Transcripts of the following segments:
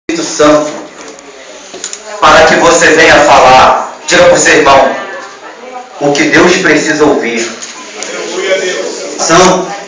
Espírito Santo para que você venha falar. Diga para o seu irmão o que Deus precisa ouvir.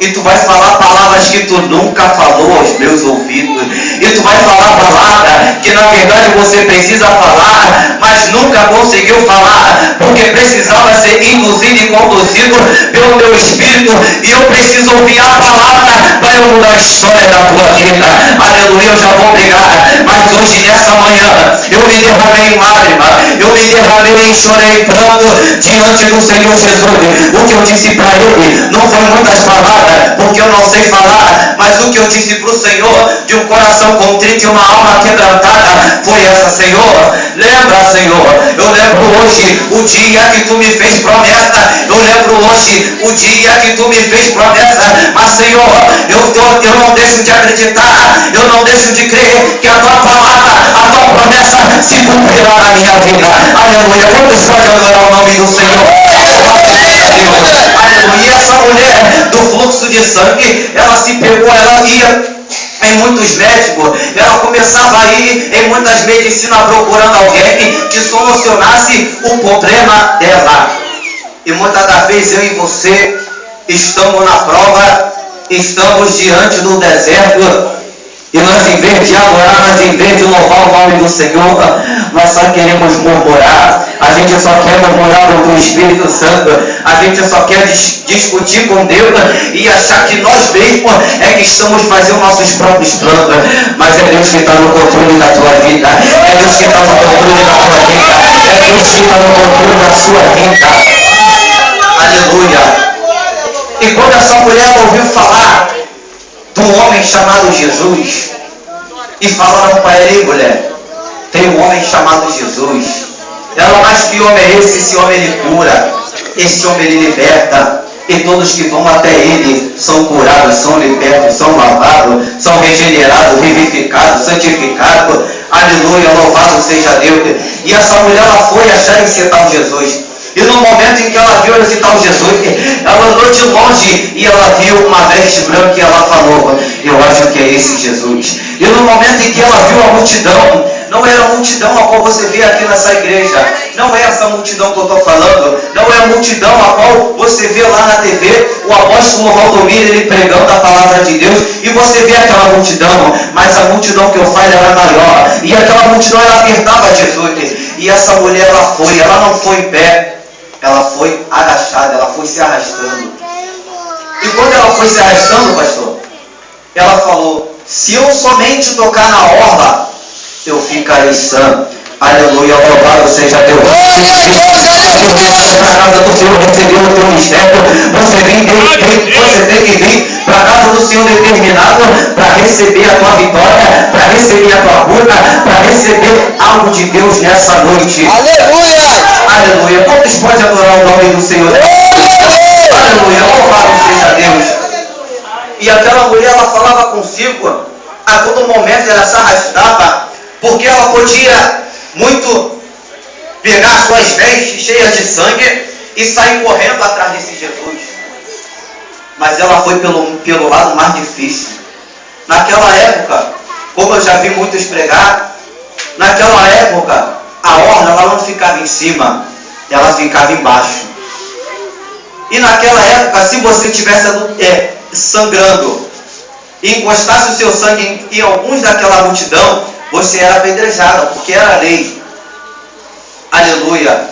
E tu vai falar palavras que tu nunca falou aos meus ouvidos. E tu vai falar palavras que na verdade você precisa falar, mas nunca conseguiu falar, porque precisava ser induzido e conduzido pelo meu Espírito. E eu preciso ouvir a palavra para eu mudar a história da tua vida. Aleluia, eu já vou pegar. Mas hoje, nessa manhã, eu me derramei em lágrima, eu me derramei em chorei pranto diante do Senhor Jesus. O que eu disse para Ele não foi muitas palavras, porque eu não sei falar, mas o que eu disse para o Senhor, de um coração contrito e uma alma quebrantada, foi essa: Senhor, lembra, Senhor, eu lembro hoje o dia que tu me fez promessa, eu lembro hoje o dia que tu me fez promessa, mas Senhor, eu não deixo de acreditar, eu não deixo de crer que a tua palavra, a tua promessa se cumprirá na minha vida. Aleluia. Quantos podem adorar o nome do Senhor? Aleluia. E essa mulher do fluxo de sangue, ela se pegou, ela ia em muitos médicos, ela começava a ir em muitas medicinas procurando alguém que solucionasse o problema dela. E muitas das vezes eu e você estamos na prova, estamos diante do deserto, e nós, em vez de adorar, nós, em vez de louvar o nome do Senhor, nós só queremos murmurar. A gente só quer murmurar do Espírito Santo. A gente só quer discutir com Deus e achar que nós mesmos é que estamos fazendo nossos próprios planos. Mas é Deus que está no controle da tua vida. É Deus que está no controle da tua vida. É Deus que está no controle da sua vida. Aleluia. E quando essa mulher ouviu falar de um homem chamado Jesus, e falaram para ele: mulher, tem um homem chamado Jesus. Ela: mas que homem é esse? Esse homem ele cura, esse homem ele liberta, e todos que vão até ele são curados, são libertos, são lavados, são regenerados, vivificados, santificados. Aleluia, louvado seja Deus. E essa mulher, ela foi achar esse tal Jesus. E no momento em que ela viu esse tal Jesus, ela olhou de longe e ela viu uma veste branca e ela falou: eu acho que é esse Jesus. E no momento em que ela viu a multidão, não era a multidão a qual você vê aqui nessa igreja, não é essa multidão que eu estou falando, não é a multidão a qual você vê lá na TV, o apóstolo Valdomiro, ele pregando a palavra de Deus, e você vê aquela multidão, mas a multidão que eu falo era maior, e aquela multidão ela apertava Jesus, e essa mulher ela não foi em pé, ela foi agachada, ela foi se arrastando. E quando ela foi se arrastando, pastor, ela falou: se eu somente tocar na orla, eu ficarei sã. Aleluia, louvado seja Deus. Para a casa do Senhor receber o teu mistério, você tem que vir para a casa do Senhor determinado para receber a tua vitória, para receber a tua cura, para receber algo de Deus nessa noite. Aleluia! Aleluia. Quantos podem adorar o nome do Senhor? Aleluia, louvado seja Deus. E aquela mulher, ela falava consigo, a todo momento ela se arrastava, porque ela podia muito pegar suas vestes cheias de sangue e sair correndo atrás desse Jesus. Mas ela foi pelo lado mais difícil. Naquela época, como eu já vi muitos pregar, naquela época a orla ela não ficava em cima, ela ficava embaixo. E naquela época, se você estivesse sangrando e encostasse o seu sangue em alguns daquela multidão, você era apedrejada, porque era lei. Aleluia.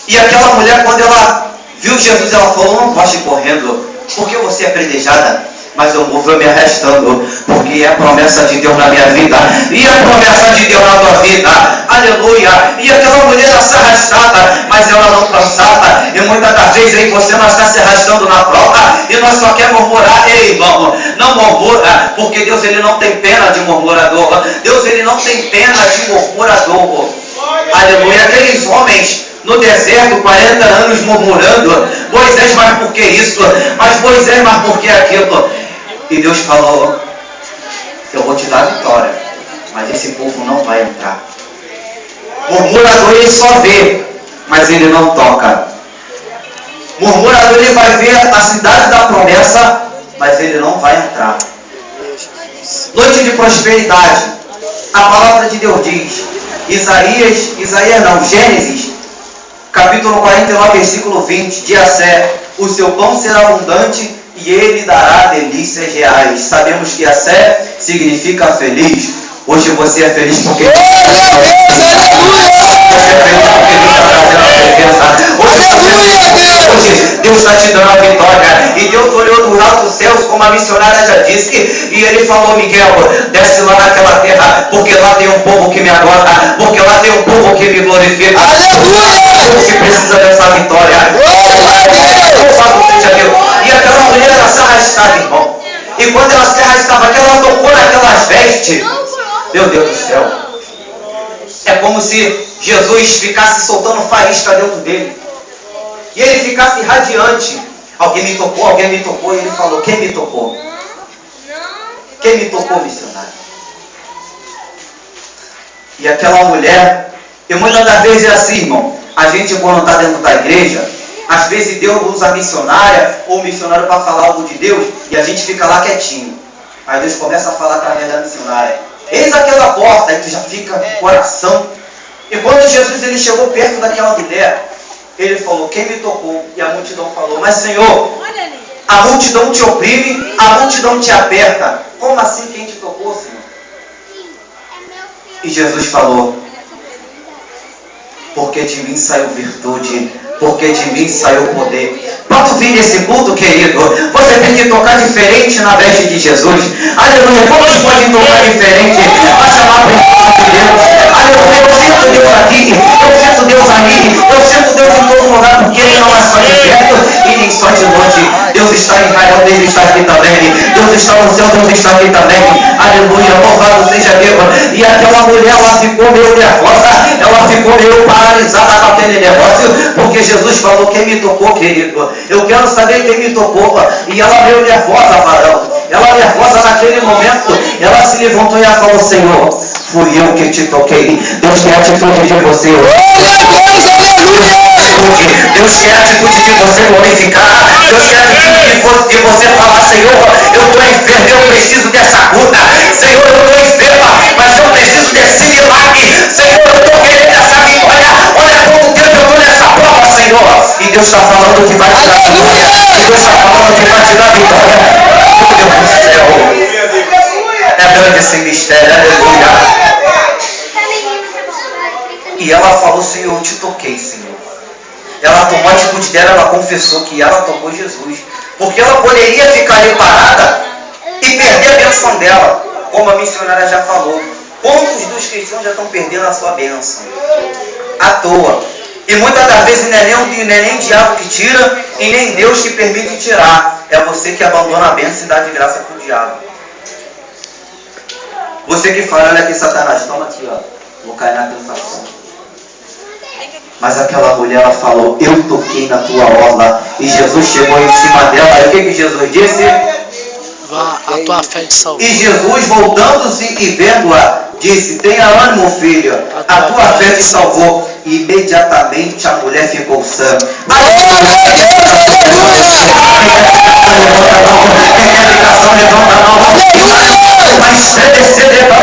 E aquela mulher, quando ela viu Jesus, ela falou: não posso ir correndo, porque você é apedrejada, mas eu vou me arrastando, porque é a promessa de Deus na minha vida, e a promessa de Deus na tua vida. Aleluia. E aquela mulher, ela se arrastava, mas ela não cansava. E muitas das vezes aí você não está se arrastando na prova, e nós só queremos murmurar. Ei, irmão, não murmura, porque Deus ele não tem pena de murmurador. Deus ele não tem pena de murmurador. Aleluia. Aqueles homens no deserto, 40 anos murmurando: Moisés, mas por que isso? Mas Moisés, mas por que aquilo? E Deus falou: eu vou te dar a vitória, mas esse povo não vai entrar. Murmurador ele só vê, mas ele não toca. Murmurador ele vai ver a cidade da promessa, mas ele não vai entrar. Noite de prosperidade. A palavra de Deus diz, Gênesis, capítulo 49, versículo 20, de Assé, o seu pão será abundante e ele dará delícias reais. Sabemos que Assé significa feliz. Hoje você é feliz porque você é feliz porque Deus está trazendo a presença. Hoje Deus está te dando a vitória. E Deus olhou dos altos céus, como a missionária já disse, e ele falou: Miguel, desce lá naquela terra, porque lá tem um povo que me adora, porque lá tem um povo que me glorifica. Você precisa dessa vitória. Louvado seja Deus. E aquela mulher, ela se arrastava, irmão. E quando ela se arrastava, ela tocou naquelas vestes. Meu Deus do céu. É como se Jesus ficasse soltando faísca dentro dele. E ele ficasse radiante. Alguém me tocou. E ele falou: quem me tocou? Quem me tocou, missionário? E aquela mulher, e muitas das vezes é assim, irmão. A gente, quando está dentro da igreja, às vezes Deus usa a missionária ou o missionário para falar algo de Deus, e a gente fica lá quietinho. Aí Deus começa a falar através da missionária. Eis aquela porta, aí tu já fica com o coração. E quando Jesus ele chegou perto daquela mulher, ele falou: quem me tocou? E a multidão falou: mas Senhor, a multidão te oprime, a multidão te aperta. Como assim quem te tocou, Senhor? E Jesus falou: porque de mim saiu virtude, porque de mim saiu poder. Para tu vir nesse culto, querido, você tem que tocar diferente na veste de Jesus. Aleluia. Como você pode tocar diferente? Para chamar a presença de Deus. Aleluia. Eu sinto Deus aqui, eu sinto Deus ali, eu sinto Deus em todo lugar, porque Ele não é só de perto e nem só de longe. Deus está em Israel, Deus está aqui também. Deus está no céu, Deus está aqui também. Aleluia. Louvado seja Deus. E aquela mulher, ela ficou meio nervosa, ela ficou meio paralisada com aquele negócio, porque Jesus falou: quem me tocou, querido? Eu quero saber quem me tocou. E ela veio nervosa, varão. Ela nervosa naquele momento, ela se levantou e ela falou: Senhor, fui eu que te toquei. Deus quer a atitude de você. Deus quer a atitude de você glorificar. Deus quer a atitude de você falar: Senhor, eu estou enfermo, eu preciso dessa cura. Senhor, eu estou enferma, mas eu preciso desse milagre. Senhor, eu estou querendo essa vitória. Olha quanto tempo eu estou nessa prova, Senhor. E Deus está falando que vai te dar vitória. E Deus está falando que vai te dar vitória. Meu Deus do céu. É grande esse mistério. Aleluia. E ela falou: Senhor, eu te toquei, Senhor. Ela tomou a atitude dela, ela confessou que ela tocou Jesus. Porque ela poderia ficar ali parada e perder a bênção dela. Como a missionária já falou. Quantos dos cristãos já estão perdendo a sua bênção? À toa. E muitas das vezes não é nem o diabo que tira e nem Deus que permite tirar. É você que abandona a bênção e dá de graça para o diabo. Você que fala: olha aqui, Satanás, toma aqui, ó. Vou cair na tentação. Mas aquela mulher, ela falou: eu toquei na tua orla. E Jesus chegou em cima dela. E o que Jesus disse? A tua fé te salvou. E Jesus, voltando-se e vendo-a, disse: tenha ânimo, filha, a tua fé te salvou. E imediatamente a mulher ficou sã. Levanta não. Vai estremecer dentro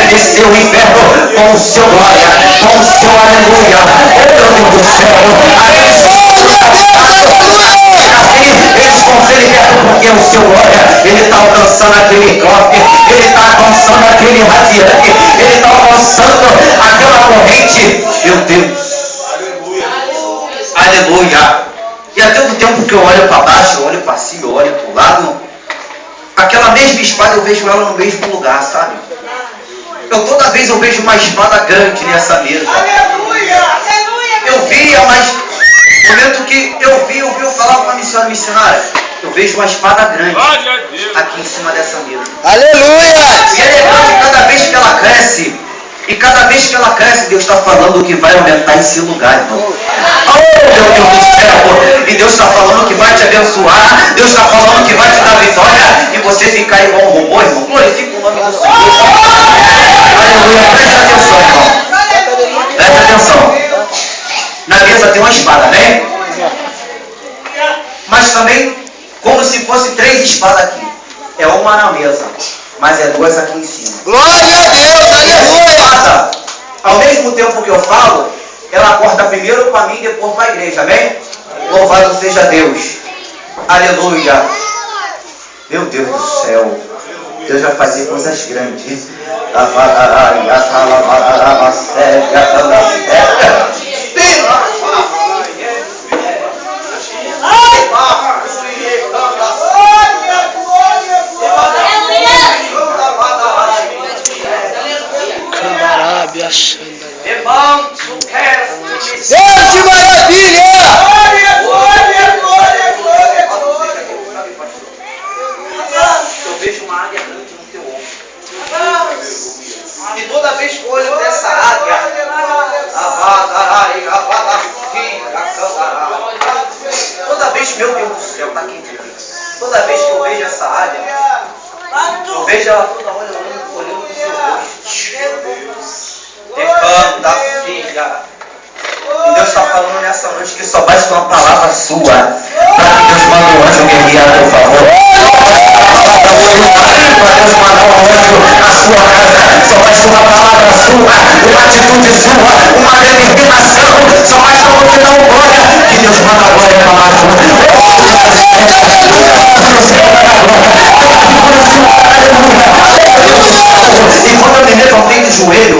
estremecer o inferno com o seu glória, com o seu aleluia. Oh, meu Deus do céu. Eles vão ser libertos porque o seu glória, ele está alcançando aquele corpo, ele está alcançando aquele radiante, ele está alcançando aquela corrente. Meu Deus. Aleluia. E a todo tempo que eu olho para baixo, eu olho para cima, eu olho para o lado, aquela mesma espada eu vejo ela no mesmo lugar, sabe? Toda vez eu vejo uma espada grande nessa mesa. Eu via, mas no momento que eu falava para a missionária, eu vejo uma espada grande aqui em cima dessa mesa. Aleluia! E é legal que cada vez que ela cresce, e cada vez que ela cresce, Deus está falando que vai aumentar esse lugar, irmão. Oh, meu Deus do céu! E Deus está falando que vai te abençoar, Deus está falando que vai te dar vitória, e você ficar igual um robô, irmão. Glorifica o nome do Senhor. Aleluia! Presta atenção, irmão. Presta atenção. Na mesa tem uma espada, né? Mas também, como se fosse 3 espadas aqui. É uma na mesa, mas é 2 aqui em cima. Glória a Deus, aleluia. Espada, ao mesmo tempo que eu falo, ela corta primeiro para mim e depois para a igreja, amém? Louvado seja Deus. Aleluia. Meu Deus do céu. Deus vai fazer coisas grandes. Deus de maravilha! Eu vejo uma águia grande no teu ombro. E toda vez que eu olho para essa águia, toda vez, meu Deus do céu, está aqui. Toda vez que eu vejo essa águia, eu vejo ela toda hora olhando para o seu rosto. Levanta, filha. E Deus está falando nessa noite que só basta uma palavra sua para que Deus mande um anjo guerrear a teu favor. Para Deus mandar um anjo na sua casa, só basta uma palavra sua, uma atitude sua, uma determinação, só basta você dar um glória, que Deus manda a glória para lá sua. E quando eu me levantei de joelho,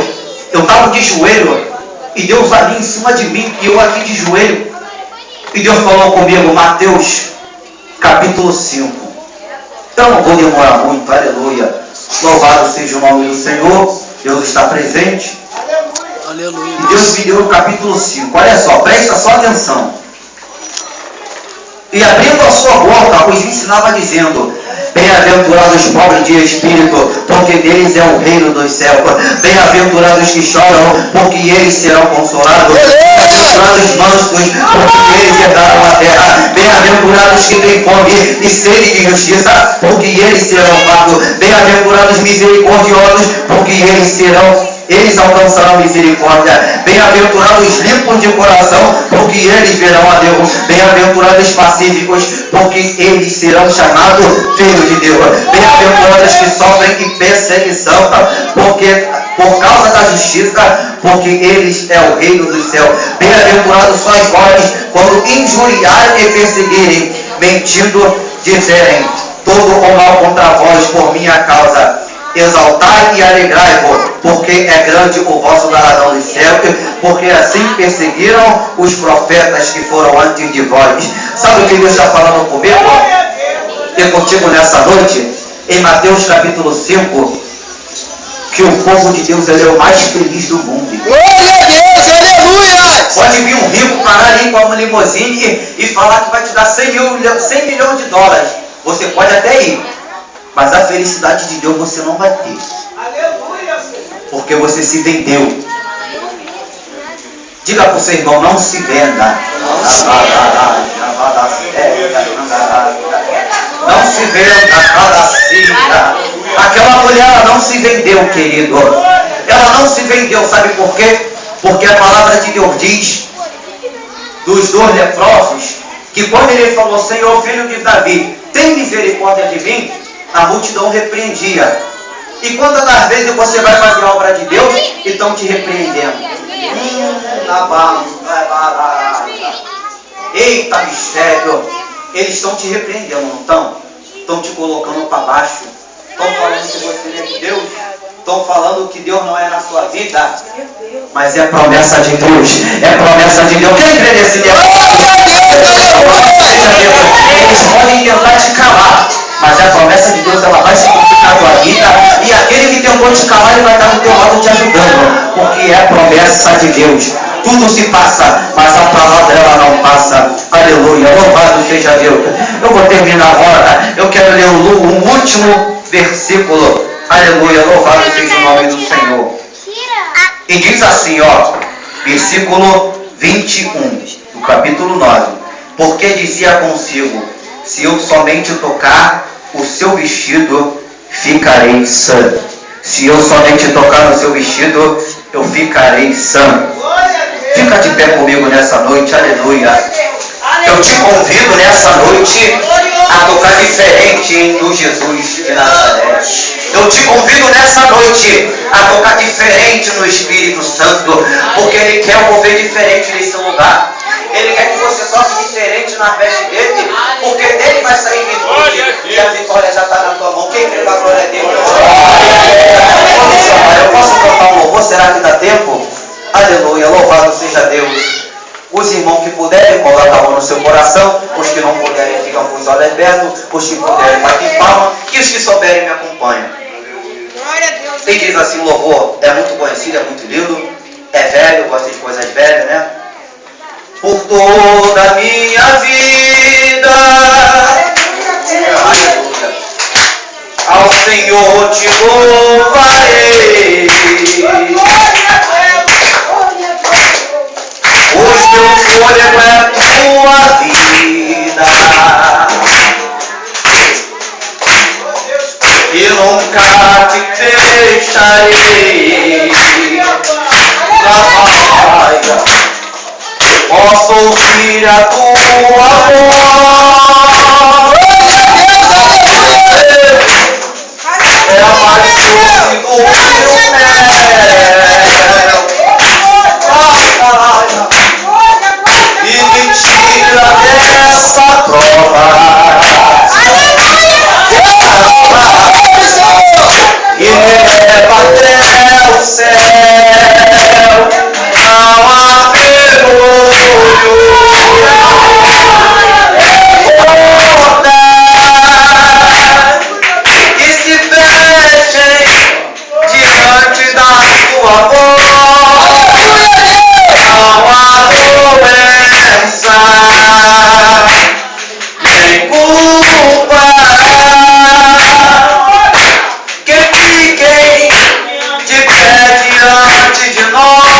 eu estava de joelho, e Deus ali em cima de mim, e eu aqui de joelho, e Deus falou comigo, Mateus, capítulo 5. Então não vou demorar muito, aleluia. Louvado seja o nome do Senhor, Deus está presente. Aleluia. E Deus me deu o capítulo 5, olha só, presta só atenção. E abrindo a sua boca, os ensinava dizendo, bem-aventurados os pobres de espírito, porque deles é o reino dos céus. Bem-aventurados os que choram, porque eles serão consolados. Bem-aventurados os mansos, porque eles herdarão a terra. Bem-aventurados os que têm fome e sede de justiça, porque eles serão fartos. Bem-aventurados os misericordiosos, porque eles alcançarão misericórdia. Bem-aventurados os limpos de coração, porque eles verão a Deus. Bem-aventurados os pacíficos, porque eles serão chamados filhos de Deus. Bem-aventurados que sofrem perseguição, porque por causa da justiça, porque eles é o reino dos céus. Bem-aventurados sois vós, quando injuriarem e perseguirem, mentindo, dizerem todo o mal contra vós por minha causa. Exaltai e alegrai-vos, porque é grande o vosso galardão dos céus, porque assim perseguiram os profetas que foram antes de vós. Sabe o que Deus está falando comigo e contigo nessa noite? Em Mateus capítulo 5, que o povo de Deus ele é o mais feliz do mundo. Glória a Deus, aleluia! Pode vir um rico parar ali com uma limusine e falar que vai te dar 100 milhões de dólares. Você pode até ir, mas a felicidade de Deus você não vai ter. Porque você se vendeu. Diga para o seu irmão, não se venda. Não se venda. Aquela mulher ela não se vendeu, querido. Ela não se vendeu, sabe por quê? Porque a palavra de Deus diz dos 2 leprosos que quando ele falou, Senhor, filho de Davi, tem misericórdia de mim, a multidão repreendia. E quantas das vezes você vai fazer a obra de Deus e estão te repreendendo? Eita, mistério! Eles estão te repreendendo, não estão? Estão te colocando para baixo. Estão falando que você não é de Deus. Estão falando que Deus não é na sua vida. Mas é promessa de Deus. É promessa de Deus. Quem crê nesse Deus? Eles podem tentar te calar, mas a promessa de Deus ela vai se cumprir na tua vida. E aquele que tentou te calar, ele vai estar do teu lado te ajudando. Porque é promessa de Deus. Tudo se passa, mas a palavra ela não passa. Aleluia, louvado seja Deus. Eu vou terminar agora. Eu quero ler o último versículo. Aleluia, louvado seja o nome do Senhor. E diz assim, ó, versículo 21 do capítulo 9. Porque dizia consigo, se eu somente tocar o seu vestido, ficarei sã. Se eu somente tocar no seu vestido, eu ficarei sã. Fica de pé comigo nessa noite, aleluia. Eu te convido nessa noite a tocar diferente do Jesus de Nazaré. Eu te convido nessa noite a tocar diferente no Espírito Santo, porque Ele quer mover diferente nesse lugar. Ele quer que você toque diferente na veste dele, porque dele vai sair virtude e a vitória já está na tua mão. Quem crê na glória a Deus? Eu posso cantar um louvor? Será que dá tempo? Aleluia, louvado seja Deus. Os irmãos que puderem, colocam a mão no seu coração. Os que não puderem, ficam com os olhos abertos. Os que puderem, batem palma. E os que souberem, me acompanham. E diz assim, o louvor é muito conhecido, é muito lindo. É velho, gosta de coisas velhas, né? Por toda a minha vida, aleluia, ao Senhor te louvarei. O teu fôlego é tua vida, e nunca te deixarei. Posso ouvir a tua voz, é mais doce do mel, e me tira dessa prova, e me leva até o céu. Não há que se fechem diante da tua voz. Não há doença nem culpa que fiquem de pé diante de nós.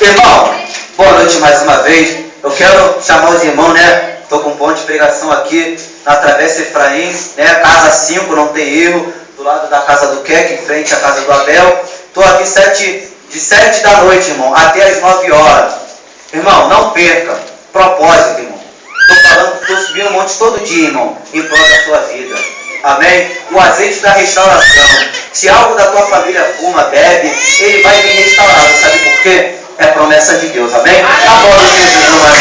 Irmão, boa noite mais uma vez. Eu quero chamar os irmãos, né? Estou com um ponto de pregação aqui na Travessa Efraim, né? Casa 5, não tem erro, do lado da casa do Keck, em frente à casa do Abel. Estou aqui de 7 da noite, irmão, até as 9 horas. Irmão, não perca. Propósito, irmão. Estou subindo um monte todo dia, irmão, em prol da sua vida. Amém? O azeite da restauração. Se algo da tua família fuma, bebe, ele vai vir restaurado. Sabe por quê? É promessa de Deus. Amém? Agora, Jesus, não é